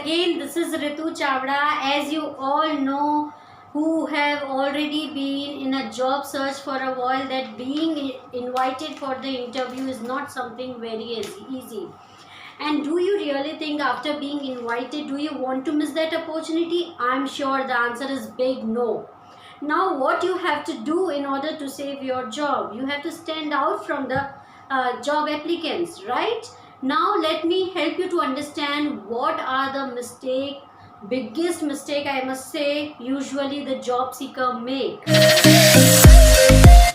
again. This is Ritu Chavda. As you all know, who have already been in a job search for a while, that being invited for the interview is not something very easy. And do you really think after being invited, do you want to miss that opportunity? I'm sure the answer is big no. Now, what you have to do in order to save your job? You have to stand out from the job applicants, right? Now, let me help you to understand what are the biggest mistake I must say, usually the job seeker make.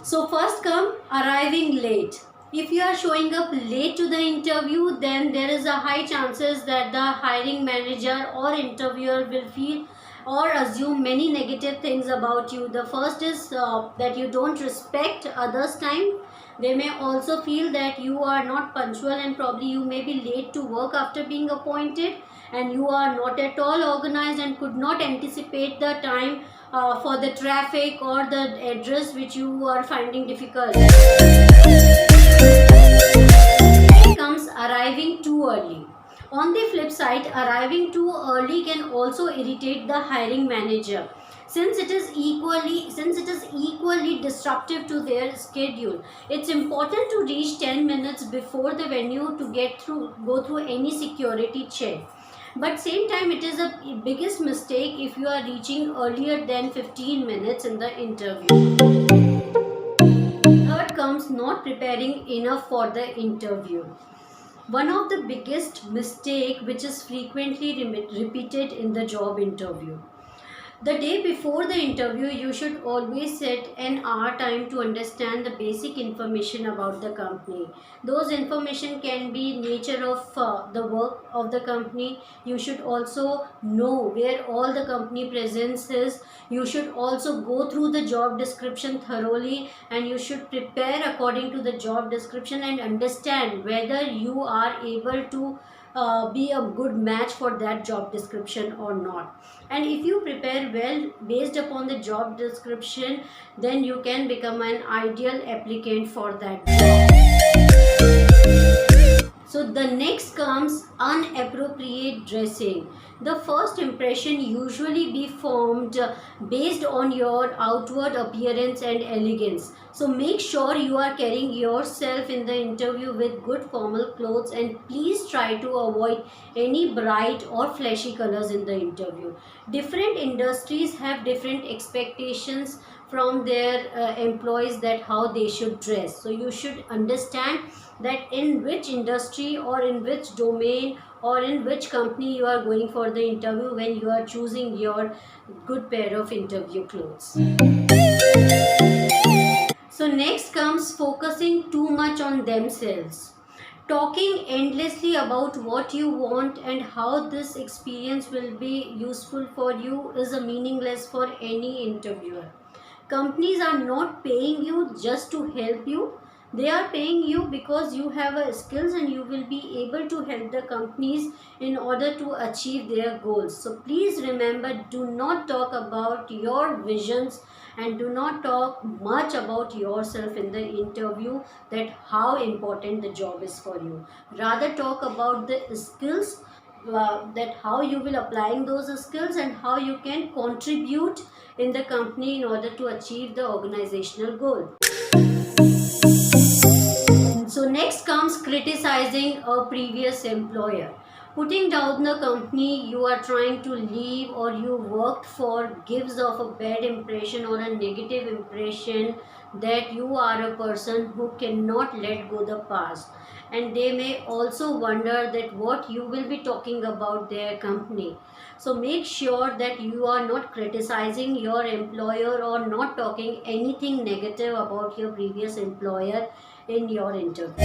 So first come arriving late. If you are showing up late to the interview, then there is a high chances that the hiring manager or interviewer will feel or assume many negative things about you. The first is that you don't respect others' time. They may also feel that you are not punctual and probably you may be late to work after being appointed, and you are not at all organized and could not anticipate the time for the traffic or the address which you are finding difficult. Comes arriving too early. On the flip side, arriving too early can also irritate the hiring manager, since it is equally disruptive to their schedule. It's important to reach 10 minutes before the venue to go through any security check. But same time, it is a biggest mistake if you are reaching earlier than 15 minutes in the interview. Third comes not preparing enough for the interview. One of the biggest mistake which is frequently repeated in the job interview. The day before the interview, you should always set an hour time to understand the basic information about the company. Those information can be nature of the work of the company. You should also know where all the company presence is. You should also go through the job description thoroughly, and you should prepare according to the job description and understand whether you are able to be a good match for that job description or not. And if you prepare well based upon the job description, then you can become an ideal applicant for that job. So the next comes inappropriate dressing. The first impression usually be formed based on your outward appearance and elegance. So make sure you are carrying yourself in the interview with good formal clothes, and please try to avoid any bright or flashy colors in the interview. Different industries have different expectations from their employees that how they should dress. So you should understand that in which industry or in which domain or in which company you are going for the interview when you are choosing your good pair of interview clothes. So next comes focusing too much on themselves. Talking endlessly about what you want and how this experience will be useful for you is a meaningless for any interviewer. Companies are not paying you just to help you. They are paying you because you have a skills and you will be able to help the companies in order to achieve their goals. So please remember, do not talk about your visions and do not talk much about yourself in the interview, that how important the job is for you. Rather talk about the skills, that how you will applying those skills and how you can contribute in the company in order to achieve the organizational goal. So next comes criticizing a previous employer. Putting down the company you are trying to leave or you worked for gives off a bad impression or a negative impression that you are a person who cannot let go the past, and they may also wonder that what you will be talking about their company. So make sure that you are not criticizing your employer or not talking anything negative about your previous employer in your interview.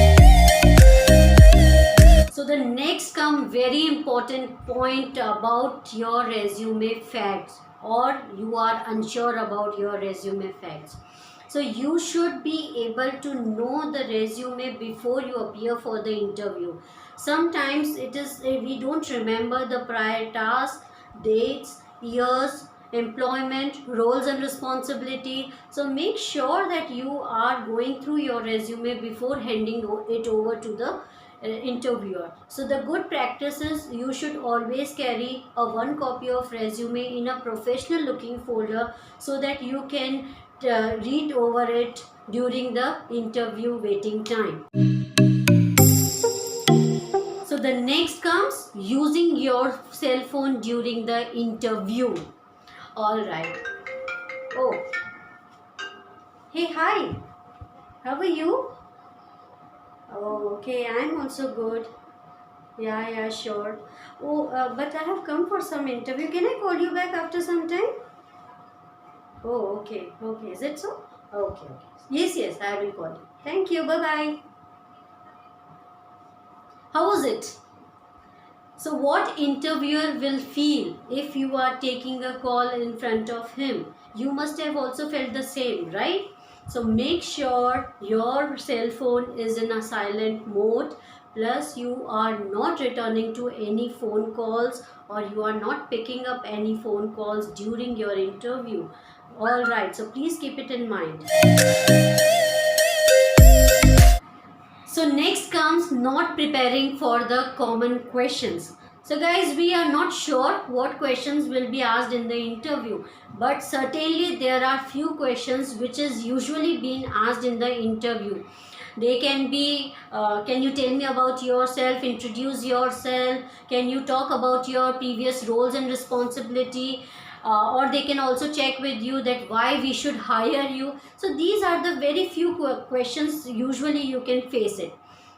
So the next come very important point about your resume facts, or you are unsure about your resume facts. So you should be able to know the resume before you appear for the interview. Sometimes it is we don't remember the prior tasks, dates, years, employment, roles and responsibility. So make sure that you are going through your resume before handing it over to the interviewer. So the good practice is you should always carry a one copy of resume in a professional looking folder so that you can read over it during the interview waiting time. So the next comes using your cell phone during the interview. All right. Oh, hey, hi. How are you? Oh, okay. I'm also good. Yeah, sure. Oh, but I have come for some interview. Can I call you back after some time? Oh, okay. Is it so? Okay. Yes, I will call you. Thank you. Bye bye. How was it? So, what interviewer will feel if you are taking a call in front of him? You must have also felt the same, right? So, make sure your cell phone is in a silent mode, plus, you are not returning to any phone calls or you are not picking up any phone calls during your interview. All right, so please keep it in mind. So next comes not preparing for the common questions. So guys, we are not sure what questions will be asked in the interview, but certainly there are few questions which is usually being asked in the interview. They can be, can you tell me about yourself, introduce yourself, can you talk about your previous roles and responsibility, or they can also check with you that why we should hire you. So these are the very few questions usually you can face it.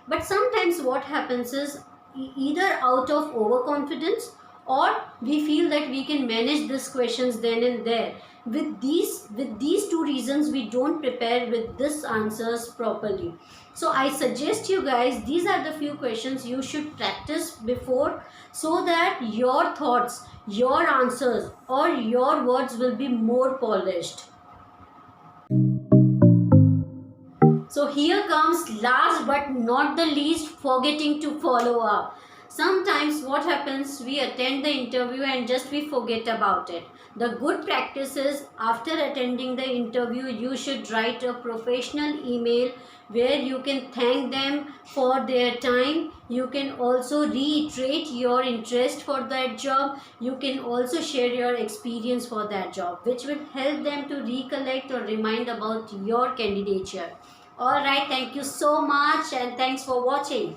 But sometimes what happens is either out of overconfidence or we feel that we can manage these questions then and there. With these two reasons we don't prepare with these answers properly. So I suggest you guys, these are the few questions you should practice before, so that your thoughts, your answers or your words will be more polished. So here comes last but not the least, forgetting to follow up. Sometimes what happens, we attend the interview and just we forget about it. The good practice is after attending the interview, you should write a professional email where you can thank them for their time. You can also reiterate your interest for that job. You can also share your experience for that job, which will help them to recollect or remind about your candidature. Alright, thank you so much and thanks for watching.